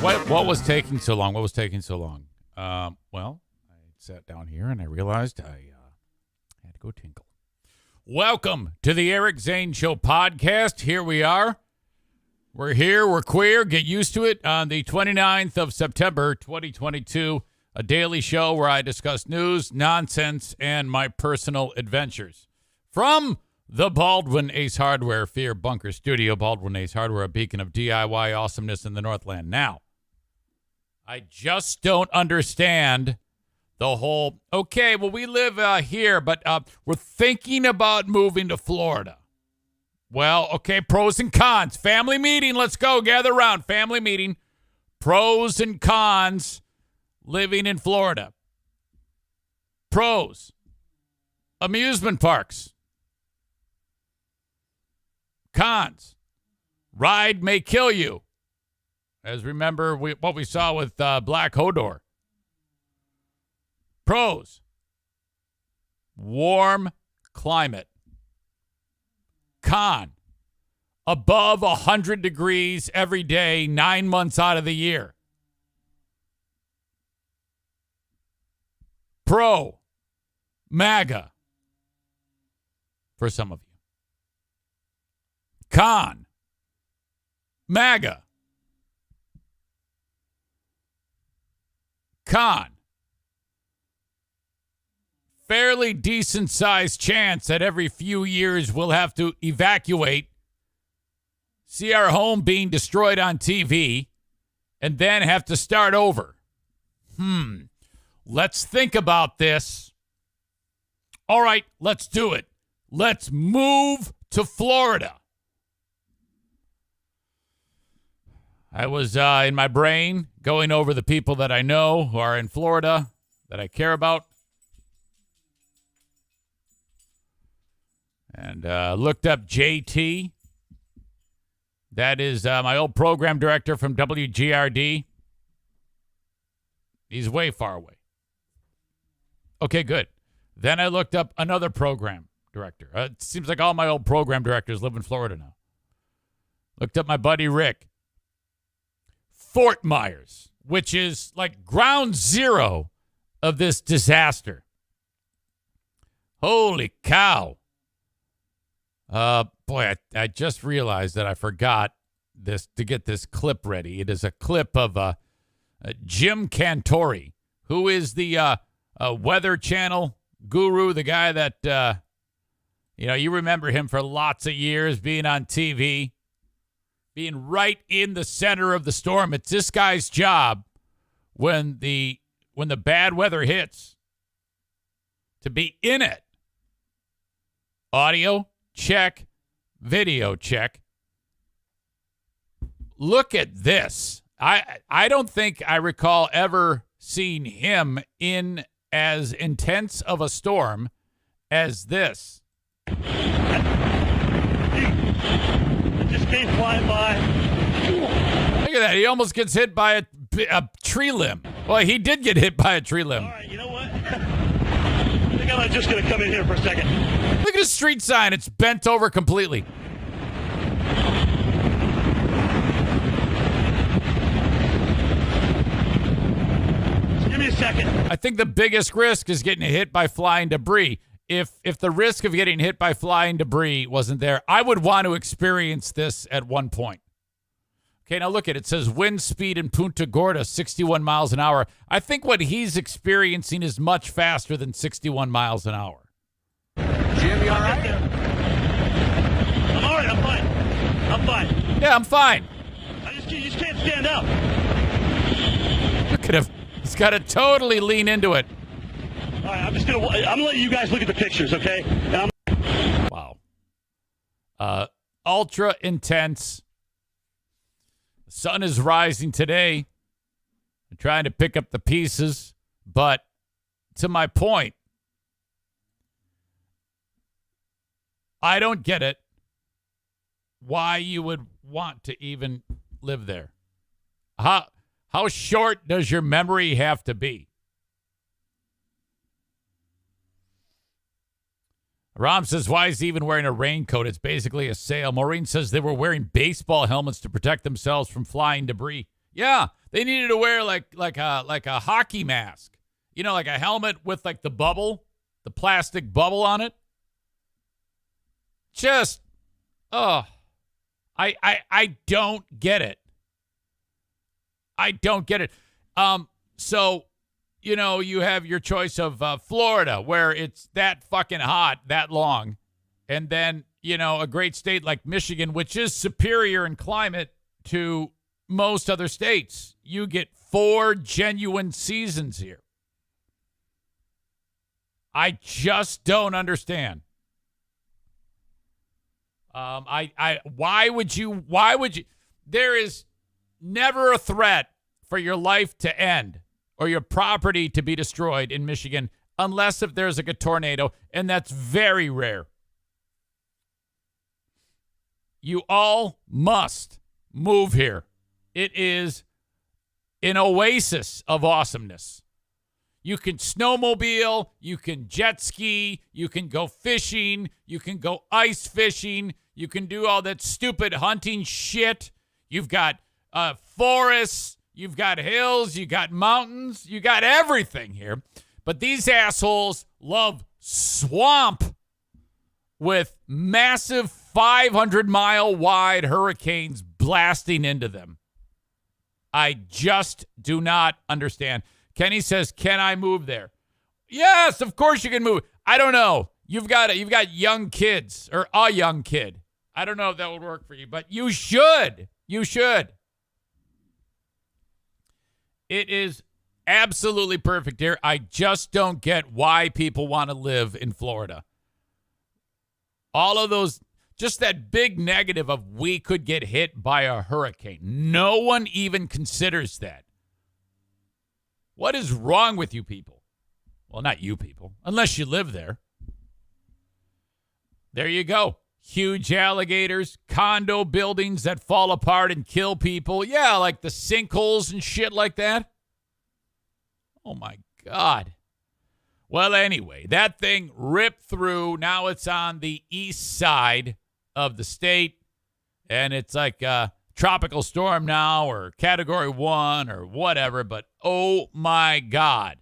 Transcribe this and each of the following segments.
What was taking so long? What was taking so long? Well, I sat down here and I realized I had to go tinkle. Welcome to the Eric Zane Show podcast. Here we are. We're here. We're queer. Get used to it. On the 29th of September, 2022, a daily show where I discuss news, nonsense, and my personal adventures. From the Baldwin Ace Hardware Fear Bunker Studio, Baldwin Ace Hardware, a beacon of DIY awesomeness in the Northland. Now, I just don't understand the whole, okay, well, we live here, but we're thinking about moving to Florida. Well, okay, pros and cons. Family meeting, let's go. Gather around. Family meeting. Pros and cons living in Florida. Pros. Amusement parks. Cons. Ride may kill you. As remember what we saw with Black Hodor. Pros. Warm climate. Con. Above 100 degrees every day, 9 months out of the year. Pro. MAGA. For some of you. Con. MAGA. Con. Fairly decent sized chance that every few years we'll have to evacuate, see our home being destroyed on TV, and then have to start over. Let's think about this. All right, let's do it. Let's move to Florida. I was in my brain going over the people that I know who are in Florida that I care about. And looked up JT. That is my old program director from WGRD. He's way far away. Okay, good. Then I looked up another program director. It seems like all my old program directors live in Florida now. Looked up my buddy Rick. Fort Myers, which is like ground zero of this disaster. Holy cow. Boy, I just realized that I forgot this to get this clip ready. It is a clip of Jim Cantore, who is the Weather Channel guru, the guy that, you remember him for lots of years being on TV, being right in the center of the storm. It's this guy's job when the bad weather hits to be in it. Audio check, video check. Look at this. I don't think I recall ever seeing him in as intense of a storm as this. It just came flying by. Look at that. He almost gets hit by a tree limb. Well, he did get hit by a tree limb. All right, you know what? I think I'm just going to come in here for a second. Look at his street sign. It's bent over completely. Just give me a second. I think the biggest risk is getting hit by flying debris. If the risk of getting hit by flying debris wasn't there, I would want to experience this at one point. Okay, now look at it. It says wind speed in Punta Gorda, 61 miles an hour. I think what he's experiencing is much faster than 61 miles an hour. Jim, you all right? I'm all right. I'm fine. I'm fine. Yeah, I'm fine. You just can't stand up. Look at him. He's got to totally lean into it. All right, I'm gonna let you guys look at the pictures, okay? Wow. Ultra intense. The sun is rising today. I'm trying to pick up the pieces, but to my point, I don't get it. Why you would want to even live there? How short does your memory have to be? Rom says, why is he even wearing a raincoat? It's basically a sail. Maureen says they were wearing baseball helmets to protect themselves from flying debris. Yeah, they needed to wear like a hockey mask. You know, like a helmet with like the bubble, the plastic bubble on it. Just, I don't get it. I don't get it. So, you know, you have your choice of Florida, where it's that fucking hot that long, and then, you know, a great state like Michigan, which is superior in climate to most other states. You get 4 genuine seasons here. I just don't understand. Why would you, there is never a threat for your life to end or your property to be destroyed in Michigan unless if there's like a tornado, and that's very rare. You all must move here. It is an oasis of awesomeness. You can snowmobile, you can jet ski, you can go fishing, you can go ice fishing, you can do all that stupid hunting shit. You've got forests, you've got hills, you got mountains, you got everything here. But these assholes love swamp with massive 500-mile wide hurricanes blasting into them. I just do not understand. Kenny says, "Can I move there?" Yes, of course you can move. I don't know. You've got young kids or a young kid. I don't know if that would work for you, but you should. You should. It is absolutely perfect here. I just don't get why people want to live in Florida. All of those, just that big negative of we could get hit by a hurricane. No one even considers that. What is wrong with you people? Well, not you people, unless you live there. There you go. Huge alligators, condo buildings that fall apart and kill people. Yeah, like the sinkholes and shit like that. Oh, my God. Well, anyway, that thing ripped through. Now it's on the east side of the state, and it's like a tropical storm now or Category 1 or whatever, but oh, my God.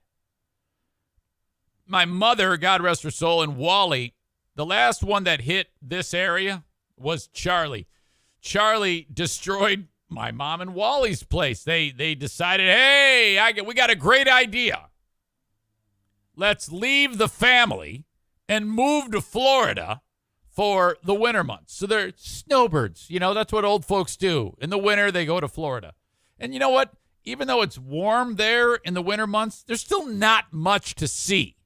My mother, God rest her soul, and Wally, the last one that hit this area was Charlie. Charlie destroyed my mom and Wally's place. They decided, hey, we got a great idea. Let's leave the family and move to Florida for the winter months. So they're snowbirds. You know, that's what old folks do. In the winter, they go to Florida. And you know what? Even though it's warm there in the winter months, there's still not much to see.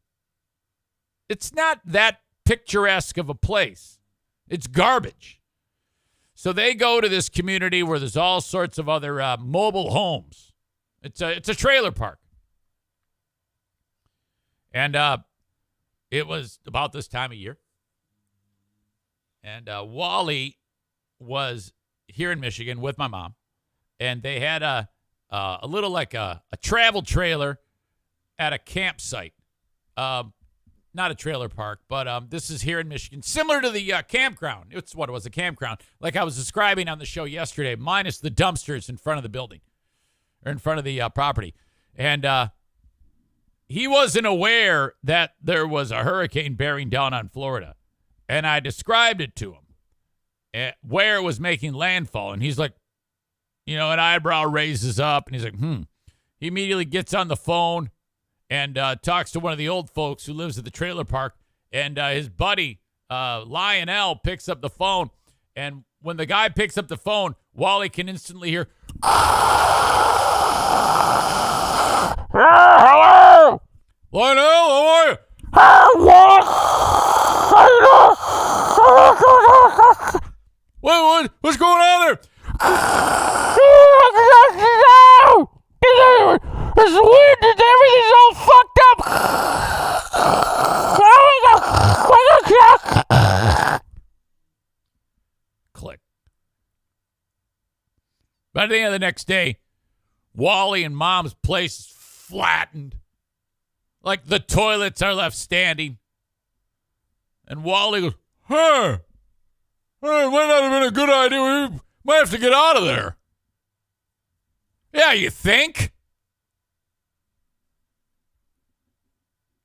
It's not that picturesque of a place. It's garbage. So they go to this community where there's all sorts of other mobile homes. It's a trailer park. And it was about this time of year. And Wally was here in Michigan with my mom. And they had a little like a travel trailer at a campsite. Not a trailer park, but this is here in Michigan. Similar to the campground. It's what it was, a campground. Like I was describing on the show yesterday, minus the dumpsters in front of the building. Or in front of the property. And he wasn't aware that there was a hurricane bearing down on Florida. And I described it to him, where it was making landfall. And he's like, you know, an eyebrow raises up. And he's like, He immediately gets on the phone and talks to one of the old folks who lives at the trailer park. And his buddy, Lionel, picks up the phone. And when the guy picks up the phone, Wally can instantly hear, hello! Lionel, how are you? What's going on there? There's wind and everything's all fucked up. Click. By the end of the next day, Wally and Mom's place is flattened. Like the toilets are left standing. And Wally goes, hey, it might not have been a good idea. We might have to get out of there. Yeah, you think?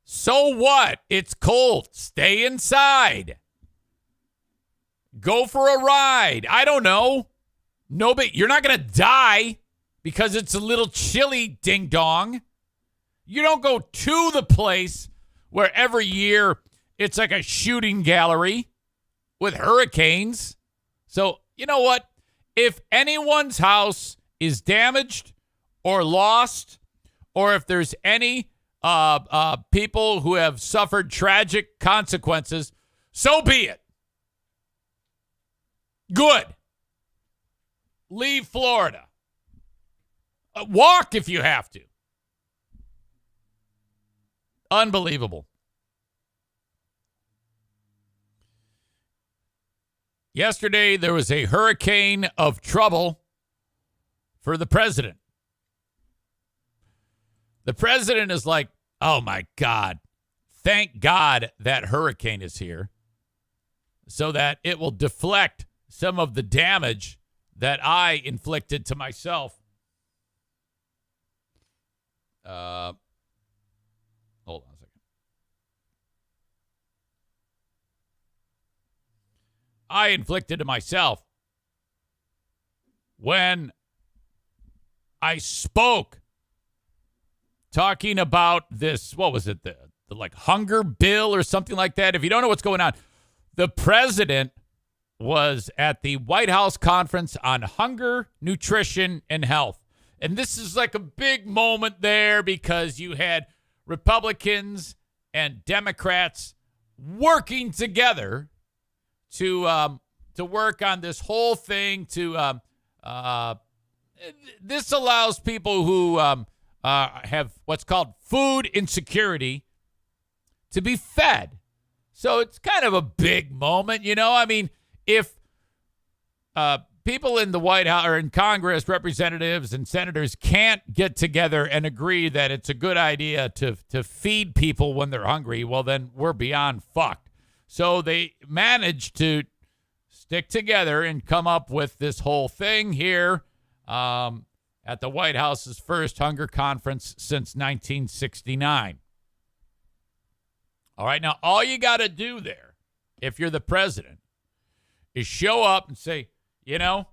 So what? It's cold. Stay inside. Go for a ride. I don't know. No, but you're not going to die because it's a little chilly, ding dong. You don't go to the place where every year it's like a shooting gallery with hurricanes. So, you know what? If anyone's house is damaged or lost, or if there's any people who have suffered tragic consequences, so be it. Good. Leave Florida. Walk if you have to. Unbelievable. Yesterday, there was a hurricane of trouble for the president. The president is like, oh my God, thank God that hurricane is here so that it will deflect some of the damage that I inflicted to myself. Hold on a second. I inflicted to myself when I spoke talking about this, what was it, the like hunger bill or something like that. If you don't know what's going on, the president was at the White House conference on hunger, nutrition, and health. And this is like a big moment there because you had Republicans and Democrats working together to work on this whole thing. This allows people who have what's called food insecurity to be fed. So it's kind of a big moment, you know. I mean, if people in the White House or in Congress, representatives and senators can't get together and agree that it's a good idea to feed people when they're hungry, well, then we're beyond fucked. So they managed to stick together and come up with this whole thing here at the White House's first hunger conference since 1969. All right, now all you got to do there, if you're the president, is show up and say, you know,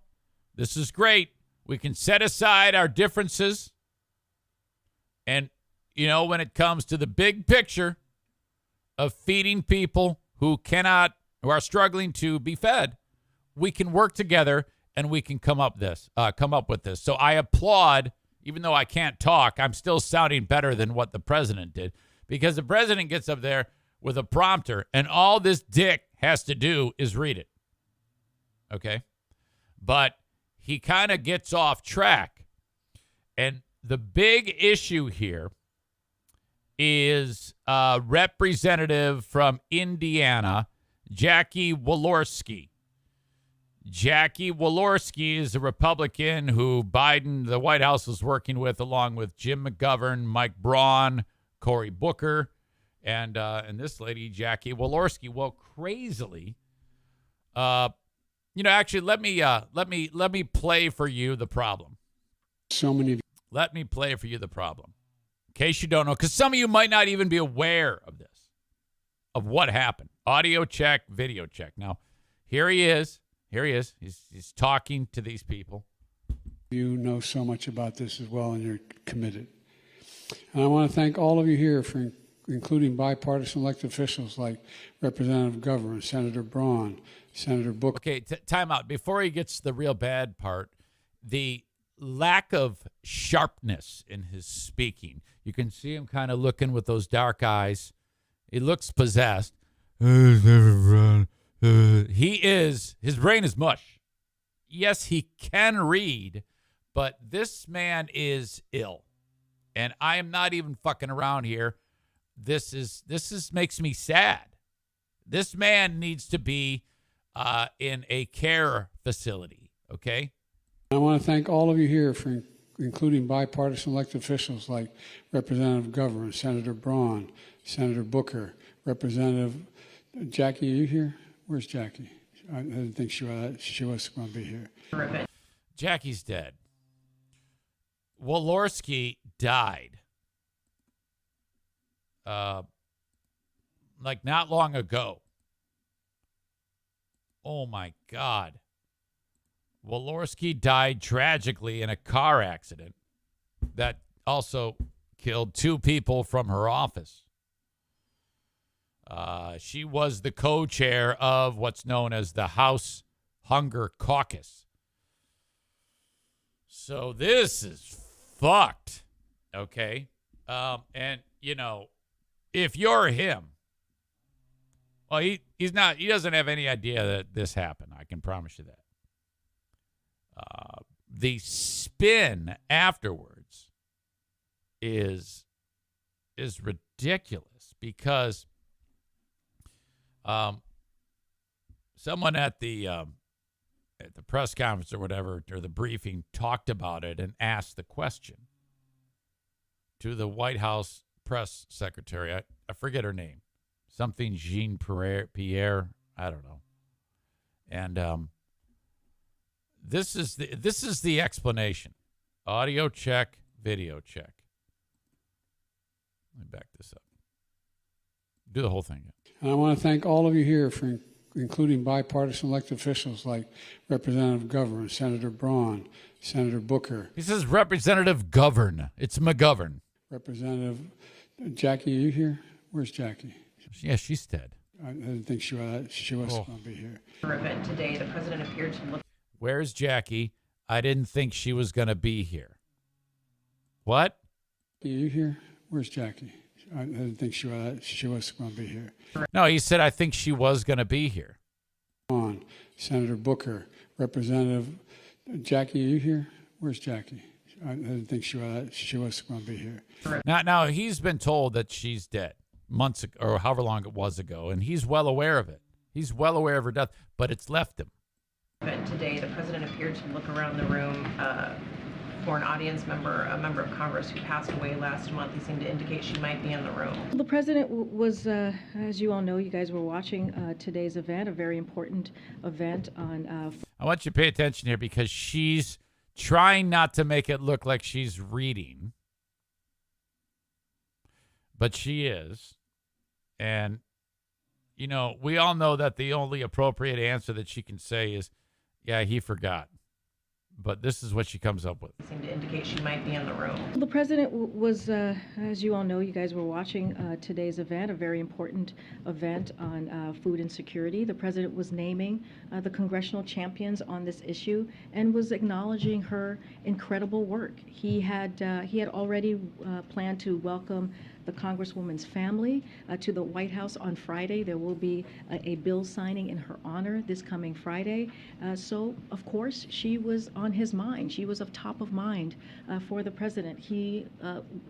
this is great. We can set aside our differences. And, you know, when it comes to the big picture of feeding people who are struggling to be fed, we can work together and we can come up with this. So I applaud, even though I can't talk, I'm still sounding better than what the president did, because the president gets up there with a prompter and all this dick has to do is read it. Okay? But he kind of gets off track. And the big issue here is Representative from Indiana, Jackie Walorski. Jackie Walorski is a Republican who the White House was working with, along with Jim McGovern, Mike Braun, Cory Booker, and this lady, Jackie Walorski. Well, crazily, actually, let me play for you the problem. Let me play for you the problem, in case you don't know, because some of you might not even be aware of this, of what happened. Audio check, video check. Now, here he is. He's talking to these people. You know so much about this as well, and you're committed. And I want to thank all of you here for including bipartisan elected officials like Representative Governor, Senator Braun, Senator Booker. Okay, time out. Before he gets to the real bad part, the lack of sharpness in his speaking. You can see him kind of looking with those dark eyes. He looks possessed. His brain is mush. Yes, he can read, but this man is ill. And I am not even fucking around here. This makes me sad. This man needs to be in a care facility, okay? I want to thank all of you here for including bipartisan elected officials like Representative Governor, Senator Braun, Senator Booker, Representative Jackie. Are you here? Where's Jackie? I didn't think she was going to be here. Jackie's dead. Walorski died. Like not long ago. Oh my God. Walorski died tragically in a car accident that also killed 2 people from her office. She was the co-chair of what's known as the House Hunger Caucus. So this is fucked. Okay. And you know, if you're him, well, he doesn't have any idea that this happened. I can promise you that. The spin afterwards is ridiculous because someone at the press conference or whatever, or the briefing, talked about it and asked the question to the White House press secretary. I forget her name. Something Jean Pierre. I don't know. And this is the explanation. Audio check, video check. Let me back this up. Do the whole thing again. And I want to thank all of you here for including bipartisan elected officials like Representative Govern, Senator Braun, Senator Booker. He says Representative Govern. It's McGovern. Representative Jackie, are you here? Where's Jackie? Yeah, she's dead. I didn't think she was going to be here. Event today, the president appeared to look. Where's Jackie? I didn't think she was going to be here. What? Are you here? Where's Jackie? I didn't think she was going to be here. No, he said, I think she was going to be here. On Senator Booker, Representative Jackie, are you here? Where's Jackie? I didn't think she was going to be here. Now he's been told that she's dead months ago, or however long it was ago, and he's well aware of it. He's well aware of her death, but it's left him. Today, the president appeared to look around the room for an audience member, a member of Congress who passed away last month. He seemed to indicate she might be in the room. The president was, as you all know, you guys were watching today's event, a very important event on. I want you to pay attention here because she's trying not to make it look like she's reading, but she is. And, you know, we all know that the only appropriate answer that she can say is, yeah, he forgot. But this is what she comes up with. He seemed to indicate she might be in the room. The president was, as you all know, you guys were watching today's event, a very important event on food insecurity. The president was naming the congressional champions on this issue and was acknowledging her incredible work. He had already planned to welcome the Congresswoman's family to the White House on Friday. There will be a bill signing in her honor this coming Friday. So, of course, she was on his mind. She was of top of mind for the president. He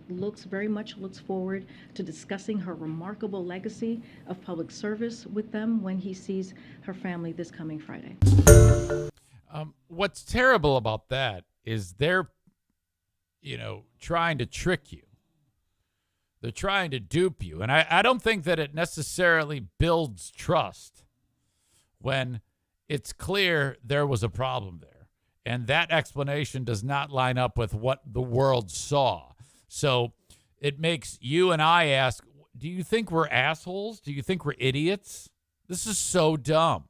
very much looks forward to discussing her remarkable legacy of public service with them when he sees her family this coming Friday. What's terrible about that is they're, trying to trick you. They're trying to dupe you. And I don't think that it necessarily builds trust when it's clear there was a problem there. And that explanation does not line up with what the world saw. So it makes you and I ask, do you think we're assholes? Do you think we're idiots? This is so dumb.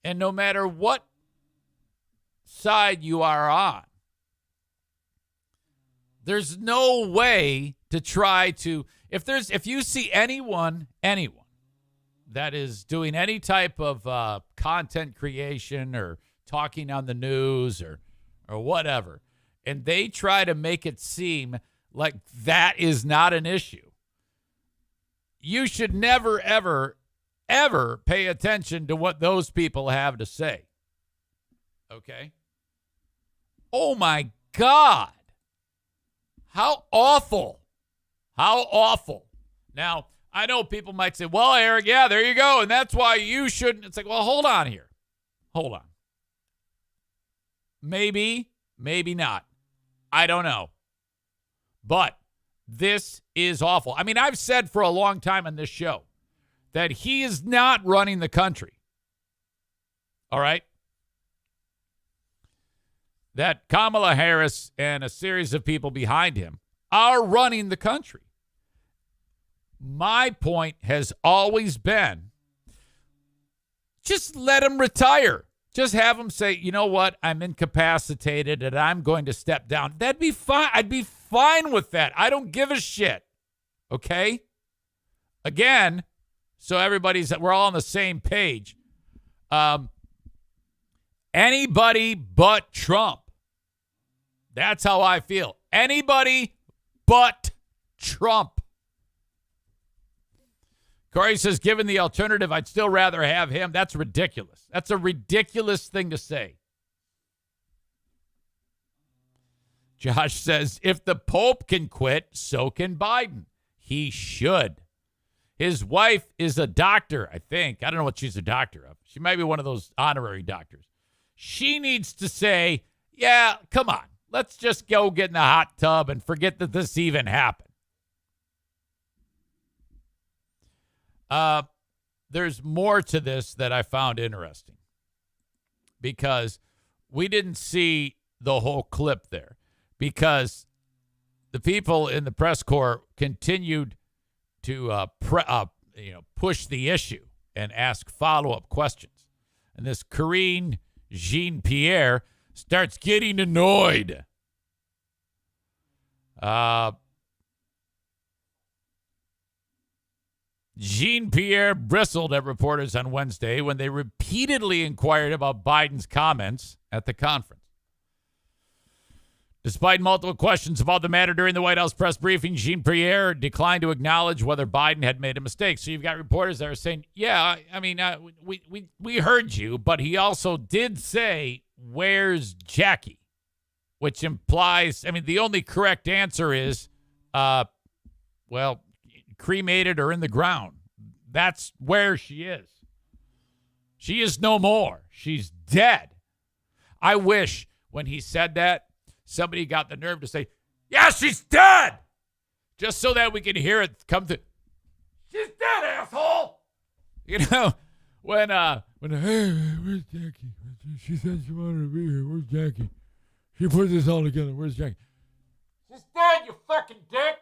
And no matter what side you are on, there's no way to try to, if you see anyone that is doing any type of content creation or talking on the news or whatever, and they try to make it seem like that is not an issue, you should never, ever, ever pay attention to what those people have to say. Okay? Oh my God. How awful. How awful. Now, I know people might say, well, Eric, yeah, there you go. And that's why you shouldn't. It's like, well, hold on here. Hold on. Maybe, maybe not. I don't know. But this is awful. I mean, I've said for a long time on this show that he is not running the country. All right? that Kamala Harris and a series of people behind him are running the country. My point has always been, just let him retire. Just have him say, you know what, I'm incapacitated and I'm going to step down. That'd be fine. I'd be fine with that. I don't give a shit. Okay? Again, so we're all on the same page. Anybody but Trump. That's how I feel. Anybody but Trump. Corey says, given the alternative, I'd still rather have him. That's ridiculous. That's a ridiculous thing to say. Josh says, if the Pope can quit, so can Biden. He should. His wife is a doctor, I think. I don't know what she's a doctor of. She might be one of those honorary doctors. She needs to say, yeah, come on. Let's just go get in the hot tub and forget that this even happened. There's more to this that I found interesting because we didn't see the whole clip there because the people in the press corps continued to push the issue and ask follow-up questions. And this Karine Jean-Pierre starts getting annoyed. Jean-Pierre bristled at reporters on Wednesday when they repeatedly inquired about Biden's comments at the conference. Despite multiple questions about the matter during the White House press briefing, Jean-Pierre declined to acknowledge whether Biden had made a mistake. So you've got reporters that are saying, yeah, I mean, we heard you, but he also did say, where's Jackie? Which implies, I mean, the only correct answer is, cremated or in the ground. That's where she is. She is no more. She's dead. I wish when he said that, somebody got the nerve to say, yeah, she's dead. Just so that we can hear it come through. She's dead, asshole. You know, when hey, where's Jackie? She said she wanted to be here. Where's Jackie? She put this all together. Where's Jackie? She's dead, you fucking dick.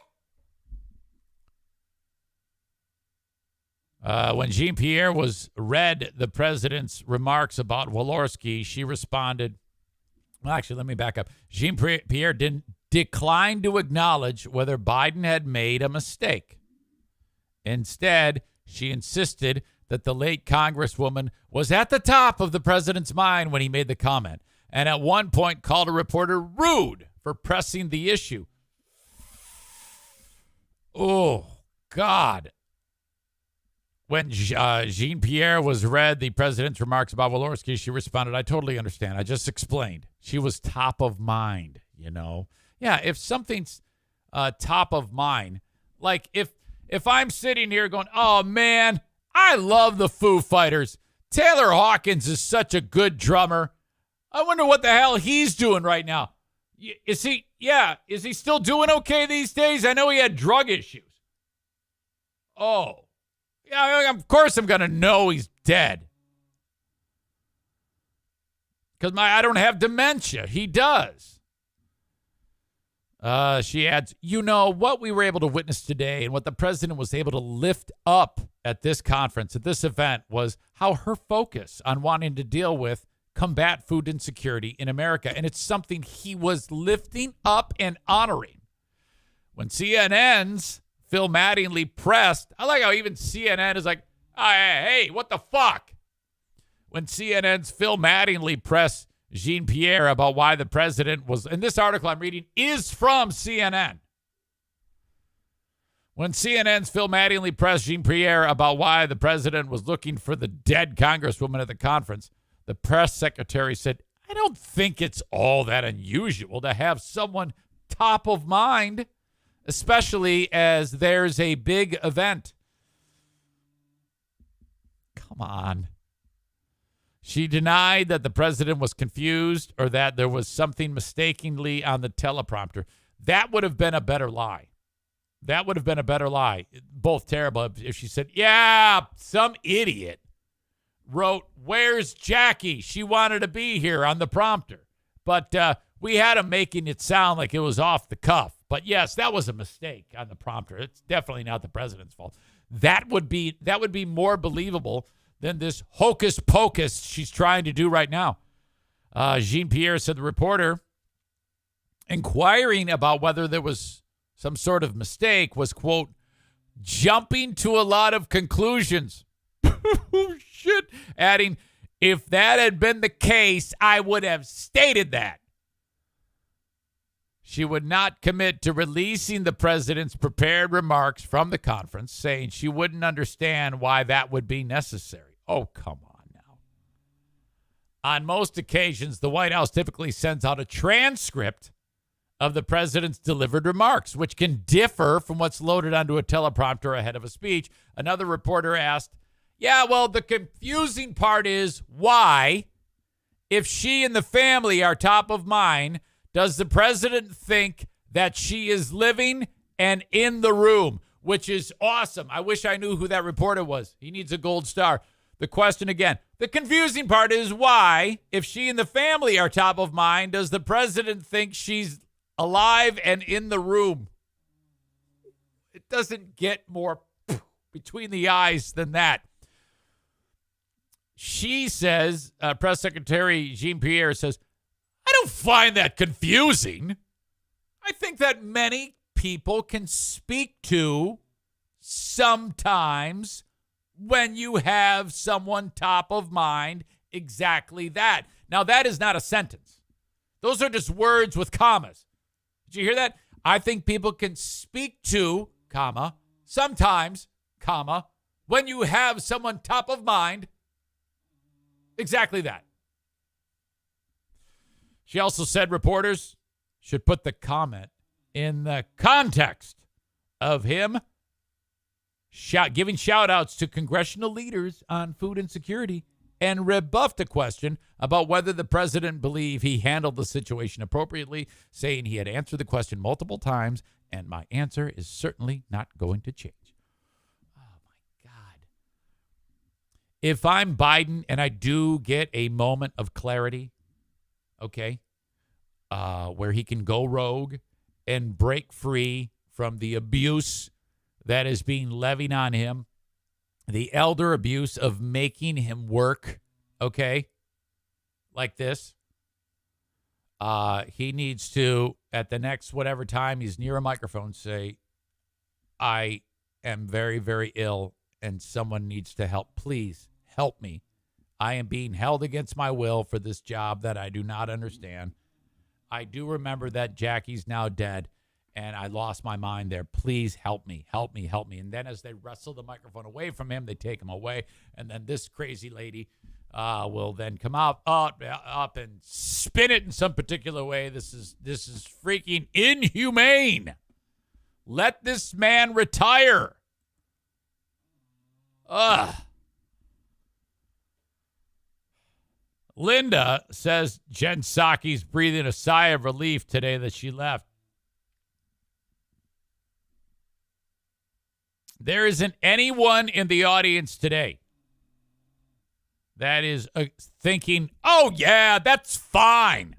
When Jean-Pierre read the president's remarks about Walorski, she responded, well, actually, let me back up. Jean-Pierre declined to acknowledge whether Biden had made a mistake. Instead, she insisted that the late Congresswoman was at the top of the president's mind when he made the comment, and at one point called a reporter rude for pressing the issue. Oh, God. When Jean-Pierre read the president's remarks about Walorski, she responded, I totally understand. I just explained. She was top of mind, you know. Yeah, if something's top of mind, like if I'm sitting here going, oh, man, I love the Foo Fighters. Taylor Hawkins is such a good drummer. I wonder what the hell he's doing right now. Is he still doing okay these days? I know he had drug issues. Oh. Yeah, of course I'm going to know he's dead. Because I don't have dementia. He does. She adds, you know, what we were able to witness today and what the president was able to lift up at this conference, at this event, was how her focus on wanting to deal with combat food insecurity in America. And it's something he was lifting up and honoring. When CNN's Phil Mattingly pressed, I like how even CNN is like, hey, what the fuck? When CNN's Phil Mattingly pressed Jean-Pierre about why the president was, and this article I'm reading is from CNN. When CNN's Phil Mattingly pressed Jean-Pierre about why the president was looking for the dead congresswoman at the conference, the press secretary said, I don't think it's all that unusual to have someone top of mind, especially as there's a big event. Come on. She denied that the president was confused or that there was something mistakenly on the teleprompter. That would have been a better lie. That would have been a better lie. Both terrible if she said, yeah, some idiot wrote, where's Jackie? She wanted to be here on the prompter. But we had him making it sound like it was off the cuff. But yes, that was a mistake on the prompter. It's definitely not the president's fault. That would be more believable than this hocus pocus she's trying to do right now. Jean-Pierre said the reporter inquiring about whether there was some sort of mistake was, quote, jumping to a lot of conclusions. Oh, shit. Adding, if that had been the case, I would have stated that. She would not commit to releasing the president's prepared remarks from the conference, saying she wouldn't understand why that would be necessary. Oh, come on now. On most occasions, the White House typically sends out a transcript of the president's delivered remarks, which can differ from what's loaded onto a teleprompter ahead of a speech. Another reporter asked, yeah, well, the confusing part is why, if she and the family are top of mind, does the president think that she is living and in the room, which is awesome. I wish I knew who that reporter was. He needs a gold star. The question again, the confusing part is why, if she and the family are top of mind, does the president think she's alive and in the room? It doesn't get more between the eyes than that. She says, Press Secretary Jean-Pierre says, I don't find that confusing. I think that many people can speak to sometimes when you have someone top of mind exactly that. Now, that is not a sentence. Those are just words with commas. Did you hear that? I think people can speak to, comma, sometimes, comma, when you have someone top of mind, exactly that. She also said reporters should put the comment in the context of him giving shout-outs to congressional leaders on food insecurity and rebuffed a question about whether the president believed he handled the situation appropriately, saying he had answered the question multiple times, and my answer is certainly not going to change. Oh, my God. If I'm Biden and I do get a moment of clarity, okay, where he can go rogue and break free from the abuse that is being levied on him, the elder abuse of making him work, okay, like this. He needs to, at the next whatever time he's near a microphone, say, I am very, very ill and someone needs to help. Please help me. I am being held against my will for this job that I do not understand. I do remember that Jackie's now dead, and I lost my mind there. Please help me, help me, help me. And then as they wrestle the microphone away from him, they take him away, and then this crazy lady will then come up and spin it in some particular way. This is freaking inhumane. Let this man retire. Linda says Jen Psaki's breathing a sigh of relief today that she left. There isn't anyone in the audience today that is thinking, oh, yeah, that's fine.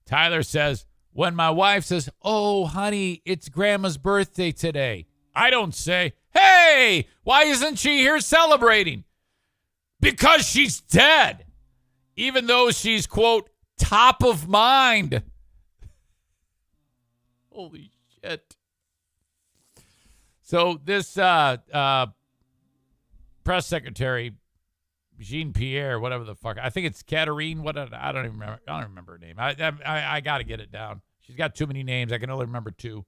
Tyler says, when my wife says, oh, honey, it's Grandma's birthday today, I don't say, hey, why isn't she here celebrating? Because she's dead, even though she's, quote, top of mind. Holy shit. So this press secretary, Jean-Pierre, whatever the fuck, I think it's Katerine, I don't even remember. I don't remember her name. I got to get it down. She's got too many names. I can only remember two.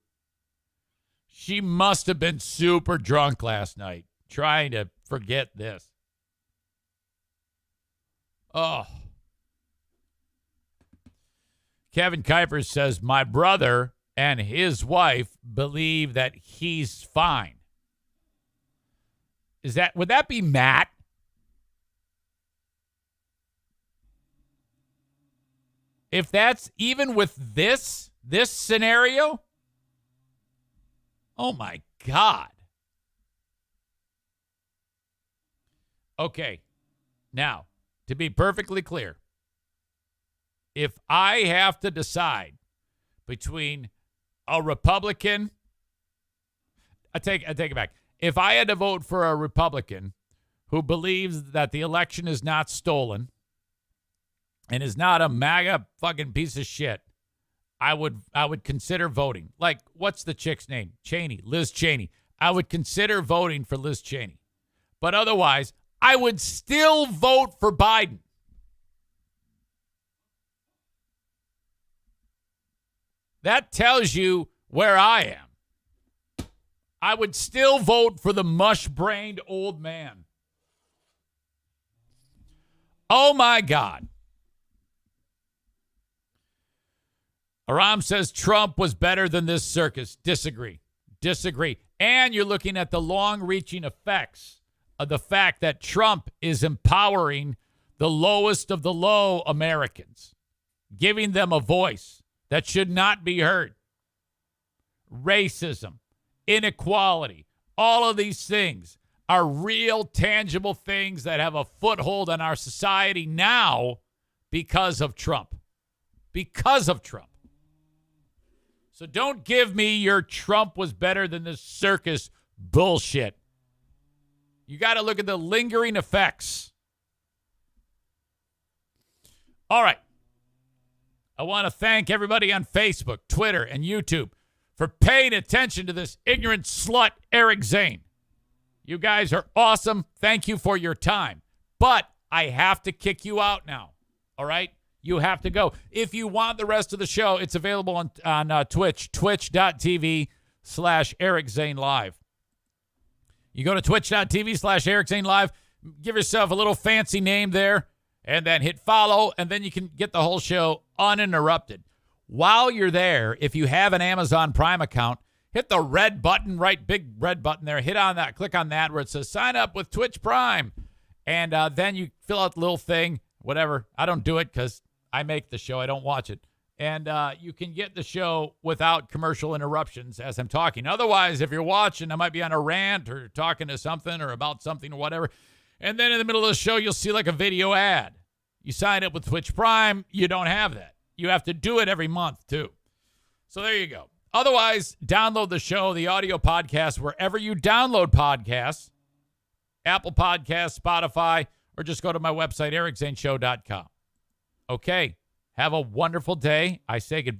She must have been super drunk last night trying to forget this. Oh. Kevin Kuiper says, my brother and his wife believe that he's fine. Would that be Matt? If that's even with this scenario? Oh my God. Okay. Now, to be perfectly clear, if I have to decide between a Republican, I take it back. If I had to vote for a Republican who believes that the election is not stolen and is not a MAGA fucking piece of shit, I would consider voting. Like, what's the chick's name? Cheney, Liz Cheney. I would consider voting for Liz Cheney. But otherwise, I would still vote for Biden. That tells you where I am. I would still vote for the mush-brained old man. Oh, my God. Aram says Trump was better than this circus. Disagree. And you're looking at the long-reaching effects of the fact that Trump is empowering the lowest of the low Americans, giving them a voice that should not be heard. Racism, inequality, all of these things are real, tangible things that have a foothold in our society now because of Trump. Because of Trump. So don't give me your Trump was better than this circus bullshit. You got to look at the lingering effects. All right. I want to thank everybody on Facebook, Twitter, and YouTube for paying attention to this ignorant slut, Eric Zane. You guys are awesome. Thank you for your time. But I have to kick you out now. All right? You have to go. If you want the rest of the show, it's available on Twitch, twitch.tv/Eric Zane Live. You go to twitch.tv/Eric Zane Live, give yourself a little fancy name there, and then hit follow, and then you can get the whole show uninterrupted. While you're there, if you have an Amazon Prime account, hit the red button, right, big red button there. Hit on that, click on that where it says sign up with Twitch Prime. And then you fill out the little thing, whatever. I don't do it because I make the show. I don't watch it. And you can get the show without commercial interruptions as I'm talking. Otherwise, if you're watching, I might be on a rant or talking to something or about something or whatever. And then in the middle of the show, you'll see like a video ad. You sign up with Twitch Prime, you don't have that. You have to do it every month, too. So there you go. Otherwise, download the show, the audio podcast, wherever you download podcasts, Apple Podcasts, Spotify, or just go to my website, ericzaneshow.com. Okay, have a wonderful day. I say goodbye.